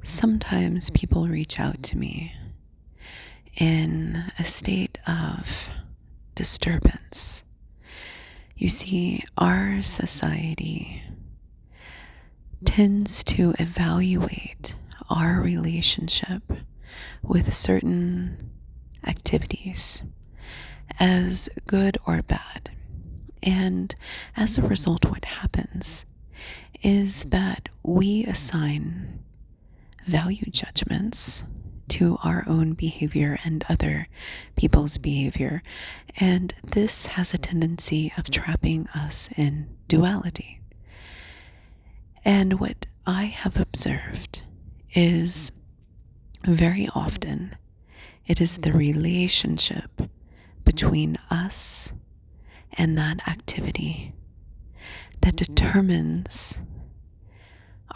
Sometimes people reach out to me in a state of disturbance. You see, our society tends to evaluate our relationship with certain activities as good or bad. And as a result, what happens is that we assign value judgments to our own behavior and other people's behavior. And this has a tendency of trapping us in duality. And what I have observed is very often it is the relationship between us and that activity that determines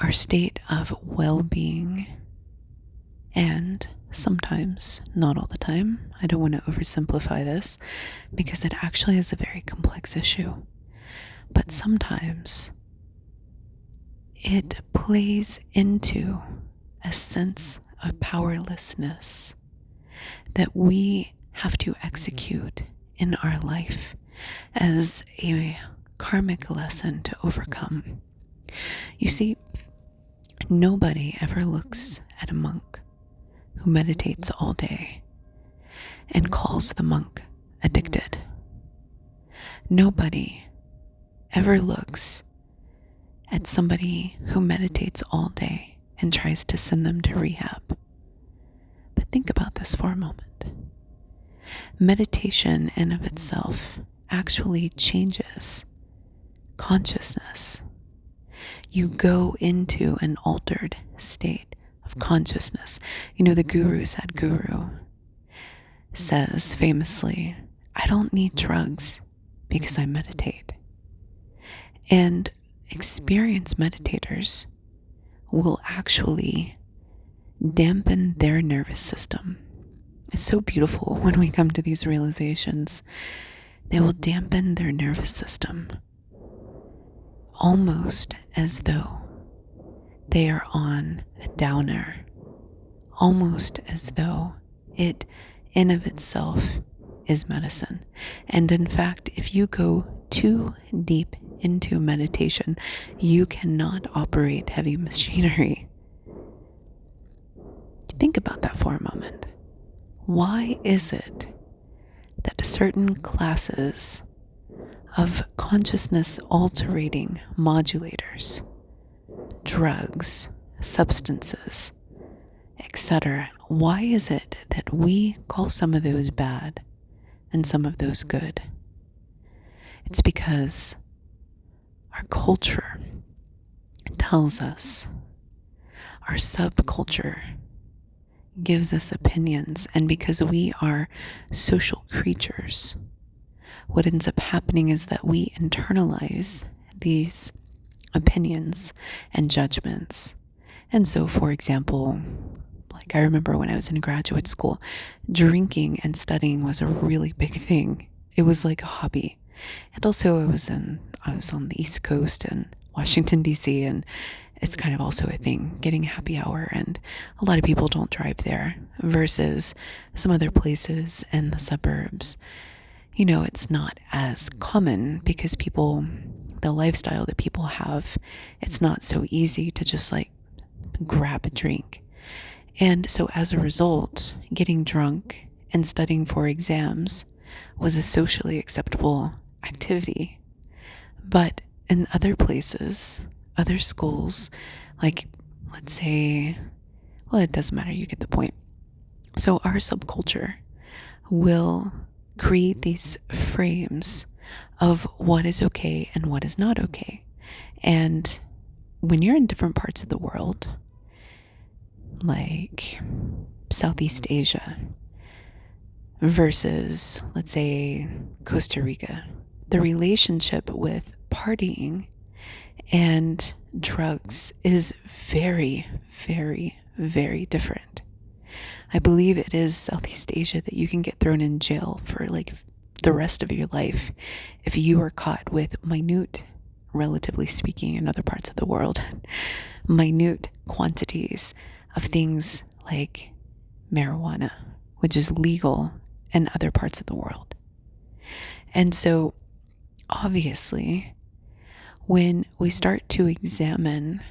our state of well-being, and sometimes, not all the time, I don't want to oversimplify this because it actually is a very complex issue, but sometimes it plays into a sense of powerlessness that we have to execute in our life as a karmic lesson to overcome. You see, nobody ever looks at a monk who meditates all day and calls the monk addicted. Nobody ever looks at somebody who meditates all day and tries to send them to rehab. But think about this for a moment. Meditation in of itself actually changes consciousness. You go into an altered state of consciousness. You know, the Guru Sadhguru says famously, I don't need drugs because I meditate. And experienced meditators will actually dampen their nervous system. It's so beautiful when we come to these realizations. They will dampen their nervous system almost as though they are on a downer, almost as though it in of itself is medicine. And in fact, if you go too deep into meditation, you cannot operate heavy machinery. Think about that for a moment. Why is it that certain classes of consciousness altering modulators, drugs, substances, etc., why is it that we call some of those bad and some of those good? It's because our culture tells us, our subculture gives us opinions, and because we are social creatures, what ends up happening is that we internalize these opinions and judgments. And so, for example, like I remember when I was in graduate school, drinking and studying was a really big thing. It was like a hobby. And also I was on the East Coast in Washington, D.C., and it's kind of also a thing, getting a happy hour, and a lot of people don't drive there versus some other places in the suburbs. You know, it's not as common because the lifestyle that people have, it's not so easy to just like grab a drink. And so as a result, getting drunk and studying for exams was a socially acceptable activity. But in other places, other schools, like let's say, well, it doesn't matter, you get the point. So our subculture will create these frames of what is okay and what is not okay. And when you're in different parts of the world, like Southeast Asia versus, let's say, Costa Rica, the relationship with partying and drugs is very, very, very different. I believe it is Southeast Asia that you can get thrown in jail for like the rest of your life if you are caught with minute, relatively speaking, in other parts of the world, minute quantities of things like marijuana, which is legal in other parts of the world. And so, obviously, when we start to examine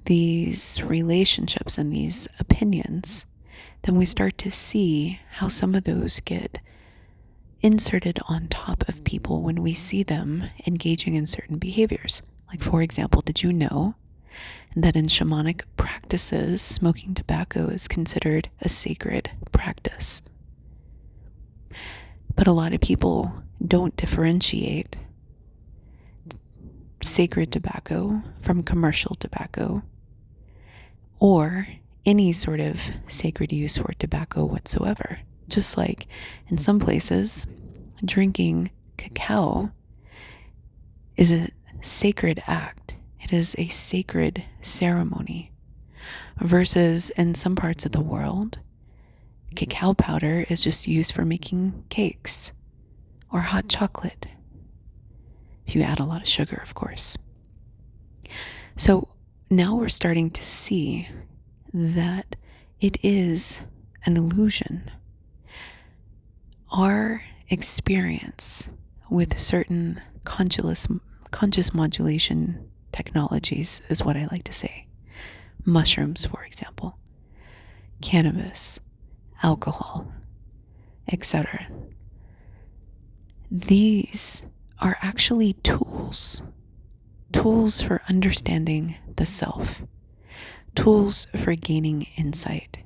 these relationships and these opinions, then we start to see how some of those get inserted on top of people when we see them engaging in certain behaviors. Like, for example, did you know that in shamanic practices, smoking tobacco is considered a sacred practice? But a lot of people don't differentiate sacred tobacco from commercial tobacco or any sort of sacred use for tobacco whatsoever. Just like in some places, drinking cacao is a sacred act. It is a sacred ceremony. Versus in some parts of the world, cacao powder is just used for making cakes or hot chocolate. If you add a lot of sugar, of course. So now we're starting to see that it is an illusion. Our experience with certain conscious modulation technologies is what I like to say. Mushrooms, for example, cannabis, alcohol, etc. These are actually tools for understanding the self, tools for gaining insight.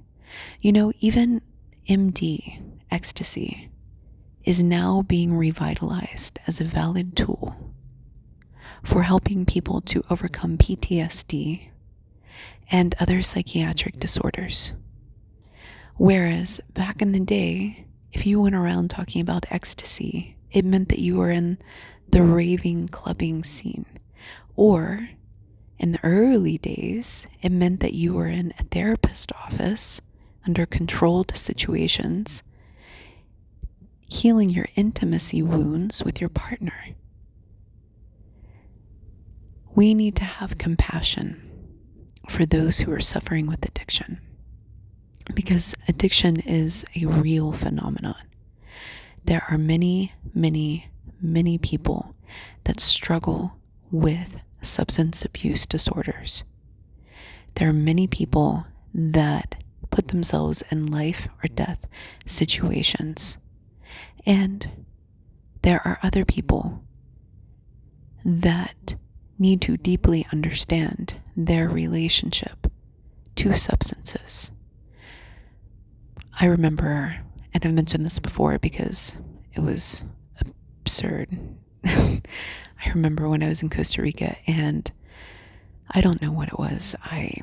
You know, even MD, ecstasy, is now being revitalized as a valid tool for helping people to overcome PTSD and other psychiatric disorders. Whereas back in the day, if you went around talking about ecstasy, it meant that you were in the raving, clubbing scene. Or in the early days, it meant that you were in a therapist's office under controlled situations, healing your intimacy wounds with your partner. We need to have compassion for those who are suffering with addiction, because addiction is a real phenomenon. There are many, many, many people that struggle with substance abuse disorders. There are many people that put themselves in life or death situations. And there are other people that need to deeply understand their relationship to substances. I remember, and I've mentioned this before because it was absurd. I remember when I was in Costa Rica, and I don't know what it was. I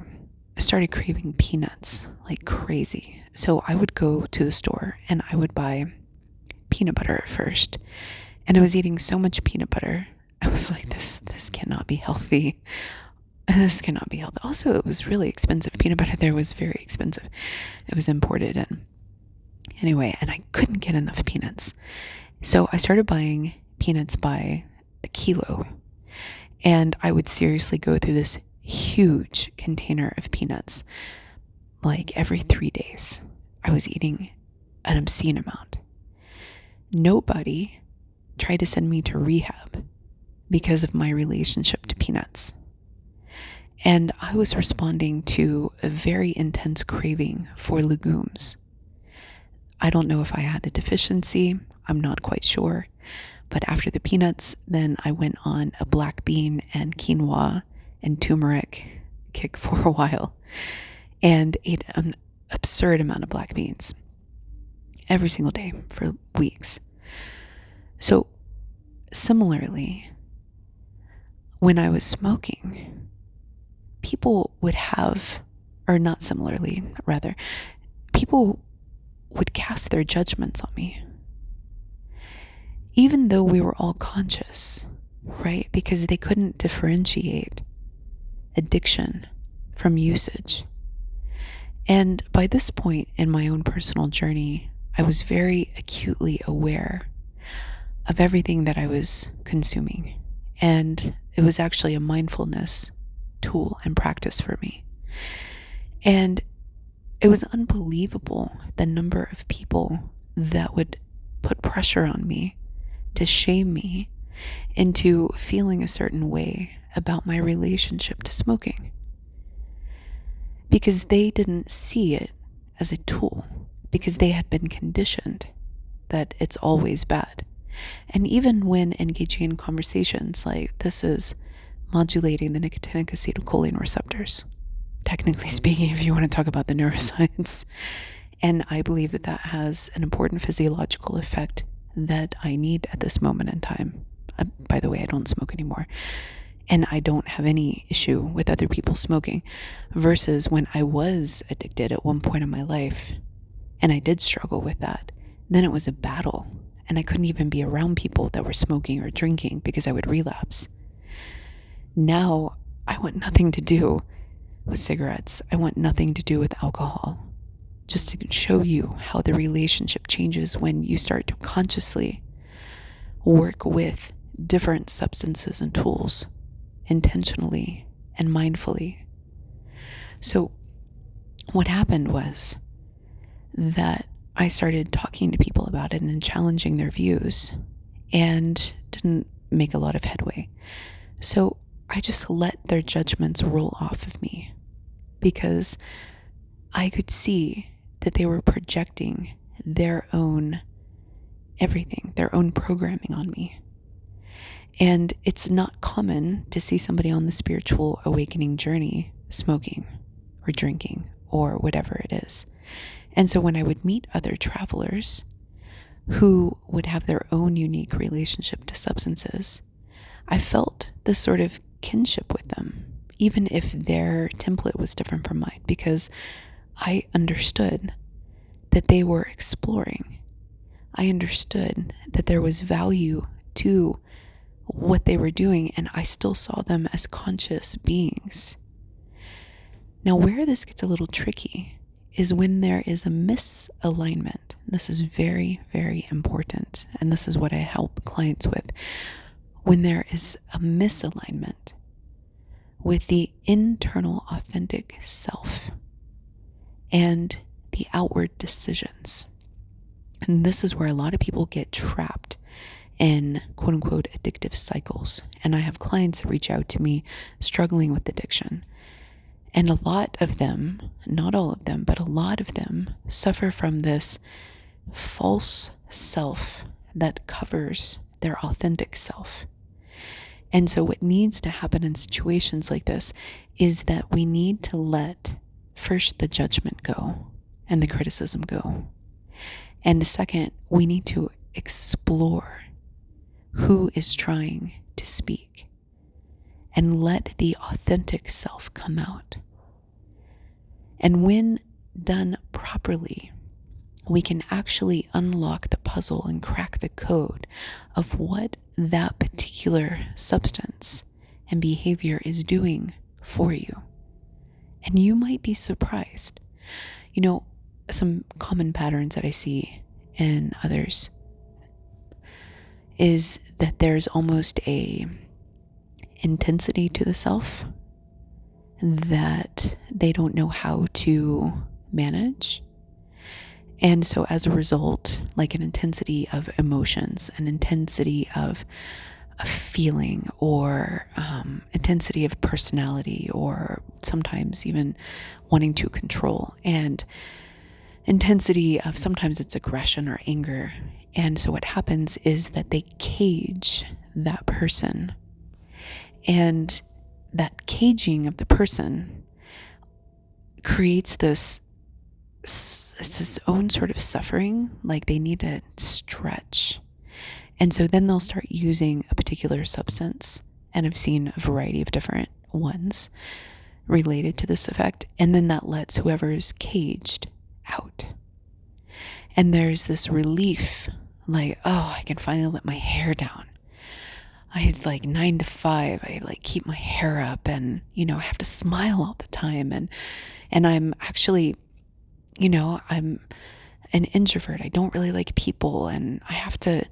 started craving peanuts like crazy. So I would go to the store and I would buy peanut butter at first. And I was eating so much peanut butter. I was like, this cannot be healthy. This cannot be healthy. Also, it was really expensive. Peanut butter there was very expensive. It was imported in. Anyway, and I couldn't get enough peanuts. So I started buying peanuts by the kilo. And I would seriously go through this huge container of peanuts like every 3 days. I was eating an obscene amount. Nobody tried to send me to rehab because of my relationship to peanuts. And I was responding to a very intense craving for legumes. I don't know if I had a deficiency. I'm not quite sure. But after the peanuts, then I went on a black bean and quinoa and turmeric kick for a while and ate an absurd amount of black beans every single day for weeks. So similarly, when I was smoking, people would have, or not similarly, rather, people would cast their judgments on me. Even though we were all conscious, right? Because they couldn't differentiate addiction from usage. And by this point in my own personal journey, I was very acutely aware of everything that I was consuming. And it was actually a mindfulness tool and practice for me. And it was unbelievable the number of people that would put pressure on me to shame me into feeling a certain way about my relationship to smoking, because they didn't see it as a tool, because they had been conditioned that it's always bad. And even when engaging in conversations like this is modulating the nicotinic acetylcholine receptors, technically speaking, if you want to talk about the neuroscience, and I believe that that has an important physiological effect that I need at this moment in time. By the way, I don't smoke anymore. And I don't have any issue with other people smoking, versus when I was addicted at one point in my life, and I did struggle with that. Then it was a battle, and I couldn't even be around people that were smoking or drinking because I would relapse. Now, I want nothing to do with cigarettes. I want nothing to do with alcohol. Just to show you how the relationship changes when you start to consciously work with different substances and tools intentionally and mindfully. So what happened was that I started talking to people about it and then challenging their views, and didn't make a lot of headway. So I just let their judgments roll off of me, because I could see that they were projecting their own everything, their own programming on me. And it's not common to see somebody on the spiritual awakening journey smoking or drinking or whatever it is. And so when I would meet other travelers who would have their own unique relationship to substances, I felt this sort of kinship with them, even if their template was different from mine, because I understood that they were exploring. I understood that there was value to what they were doing, and I still saw them as conscious beings. Now, where this gets a little tricky is when there is a misalignment. This is very, very important, and this is what I help clients with. When there is a misalignment with the internal authentic self and the outward decisions. And this is where a lot of people get trapped in quote unquote addictive cycles. And I have clients that reach out to me struggling with addiction. And a lot of them, not all of them, but a lot of them suffer from this false self that covers their authentic self. And so what needs to happen in situations like this is that we need to let first the judgment go and the criticism go. And second, we need to explore who is trying to speak and let the authentic self come out. And when done properly, we can actually unlock the puzzle and crack the code of what that particular substance and behavior is doing for you. And you might be surprised. You know, some common patterns that I see in others is that there's almost a intensity to the self that they don't know how to manage. And so as a result, like an intensity of emotions, an intensity of a feeling, or intensity of personality, or sometimes even wanting to control, and intensity of sometimes it's aggression or anger. And so what happens is that they cage that person, and that caging of the person creates this, it's its own sort of suffering, like they need to stretch. And so then they'll start using a particular substance, and I've seen a variety of different ones related to this effect, and then that lets whoever is caged out. And there's this relief, like, oh, I can finally let my hair down. I like 9 to 5, I like keep my hair up, and I have to smile all the time, and I'm actually, I'm an introvert. I don't really like people, and I have to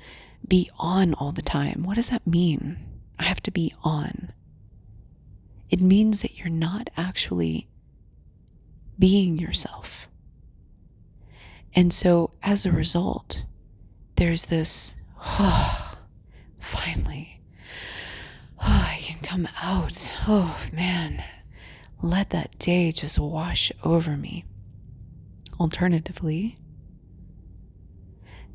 be on all the time. What does that mean? I have to be on. It means that you're not actually being yourself. And so as a result, there's this, finally, I can come out. Oh man, let that day just wash over me. Alternatively,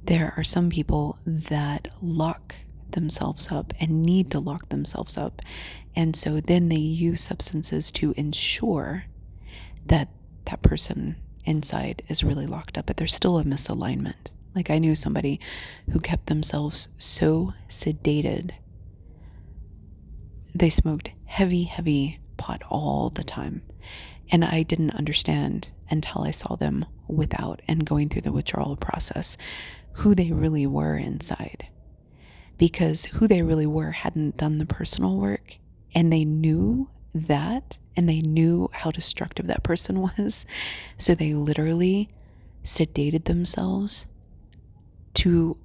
there are some people that lock themselves up and need to lock themselves up. And so then they use substances to ensure that that person inside is really locked up, but there's still a misalignment. Like I knew somebody who kept themselves so sedated. They smoked heavy pot all the time. And I didn't understand until I saw them without and going through the withdrawal process who they really were inside. Because who they really were hadn't done the personal work, and they knew that, and they knew how destructive that person was. So they literally sedated themselves to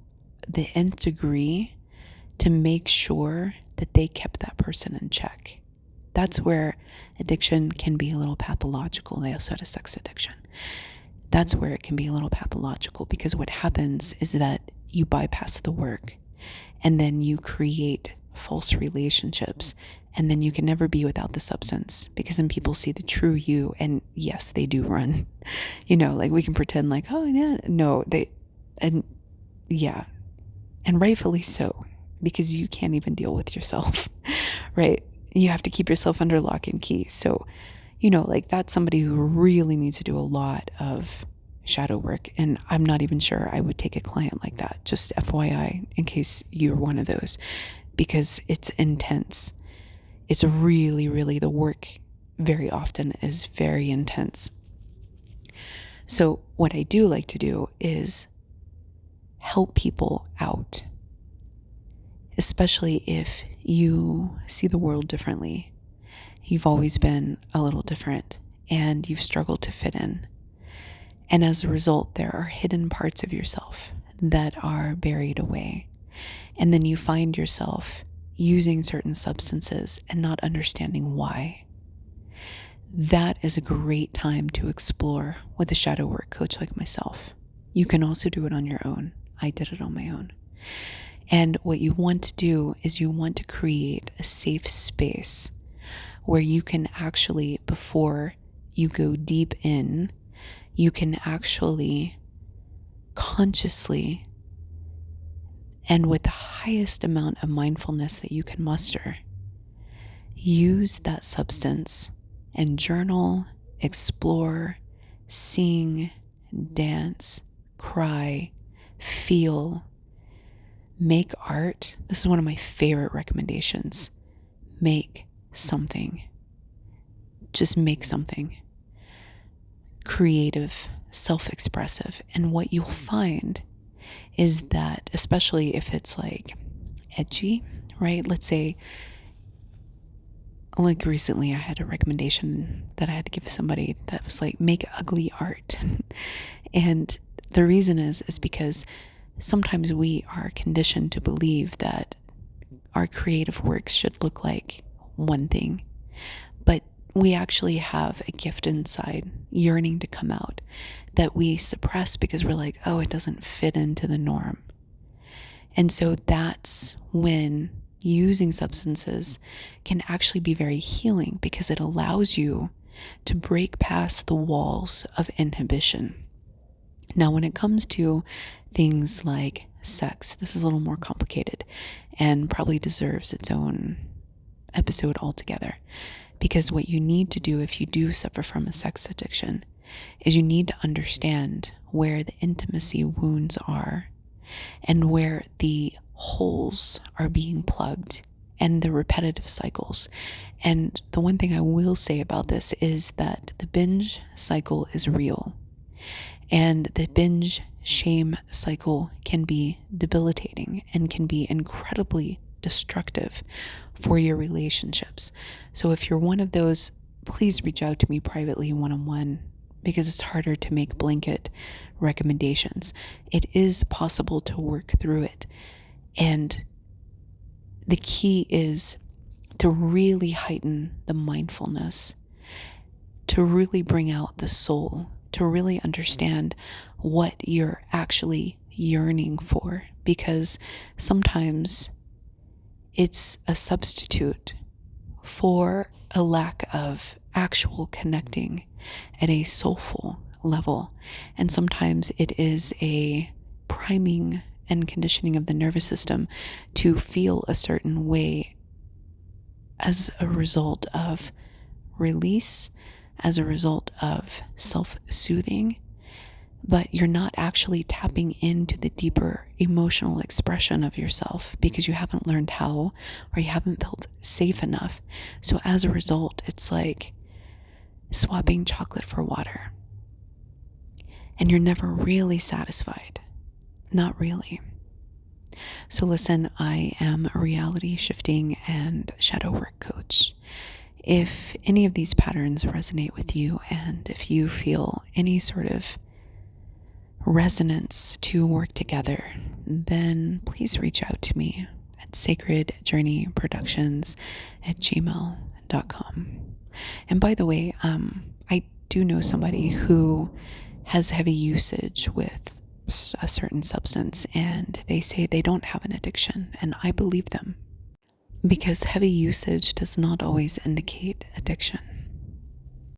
the nth degree to make sure that they kept that person in check. That's where addiction can be a little pathological. They also had a sex addiction. That's where it can be a little pathological, because what happens is that you bypass the work and then you create false relationships, and then you can never be without the substance, because then people see the true you. And yes, they do run, like we can pretend like, oh yeah, no, and rightfully so, because you can't even deal with yourself, right? You have to keep yourself under lock and key. So, that's somebody who really needs to do a lot of shadow work. And I'm not even sure I would take a client like that, just FYI, in case you're one of those, because it's intense. It's really, the work very often is very intense. So what I do like to do is help people out, especially if you see the world differently. You've always been a little different and you've struggled to fit in. And as a result, there are hidden parts of yourself that are buried away. And then you find yourself using certain substances and not understanding why. That is a great time to explore with a shadow work coach like myself. You can also do it on your own. I did it on my own. And what you want to do is you want to create a safe space where you can actually, before you go deep in, you can actually consciously and with the highest amount of mindfulness that you can muster, use that substance and journal, explore, sing, dance, cry, feel, make art. This is one of my favorite recommendations. Make something. Just make something. Creative, self-expressive. And what you'll find is that, especially if it's like edgy, right? Let's say, like recently I had a recommendation that I had to give somebody that was like, make ugly art. And the reason is because sometimes we are conditioned to believe that our creative works should look like one thing, but we actually have a gift inside yearning to come out that we suppress because we're like, oh, it doesn't fit into the norm. And so that's when using substances can actually be very healing, because it allows you to break past the walls of inhibition. Now, when it comes to things like sex, this is a little more complicated and probably deserves its own episode altogether. Because what you need to do if you do suffer from a sex addiction is you need to understand where the intimacy wounds are and where the holes are being plugged and the repetitive cycles. And the one thing I will say about this is that the binge cycle is real. And the binge shame cycle can be debilitating and can be incredibly destructive for your relationships. So if you're one of those, please reach out to me privately one-on-one, because it's harder to make blanket recommendations. It is possible to work through it. And the key is to really heighten the mindfulness to really bring out the soul, to really understand what you're actually yearning for, because sometimes it's a substitute for a lack of actual connecting at a soulful level. And sometimes it is a priming and conditioning of the nervous system to feel a certain way as a result of release, as a result of self-soothing, but you're not actually tapping into the deeper emotional expression of yourself because you haven't learned how, or you haven't felt safe enough. So as a result, it's like swapping chocolate for water. And you're never really satisfied. Not really. So listen, I am a reality shifting and shadow work coach. If any of these patterns resonate with you, and if you feel any sort of resonance to work together, then please reach out to me at sacredjourneyproductions@gmail.com. And by the way, I do know somebody who has heavy usage with a certain substance, and they say they don't have an addiction, and I believe them, because heavy usage does not always indicate addiction.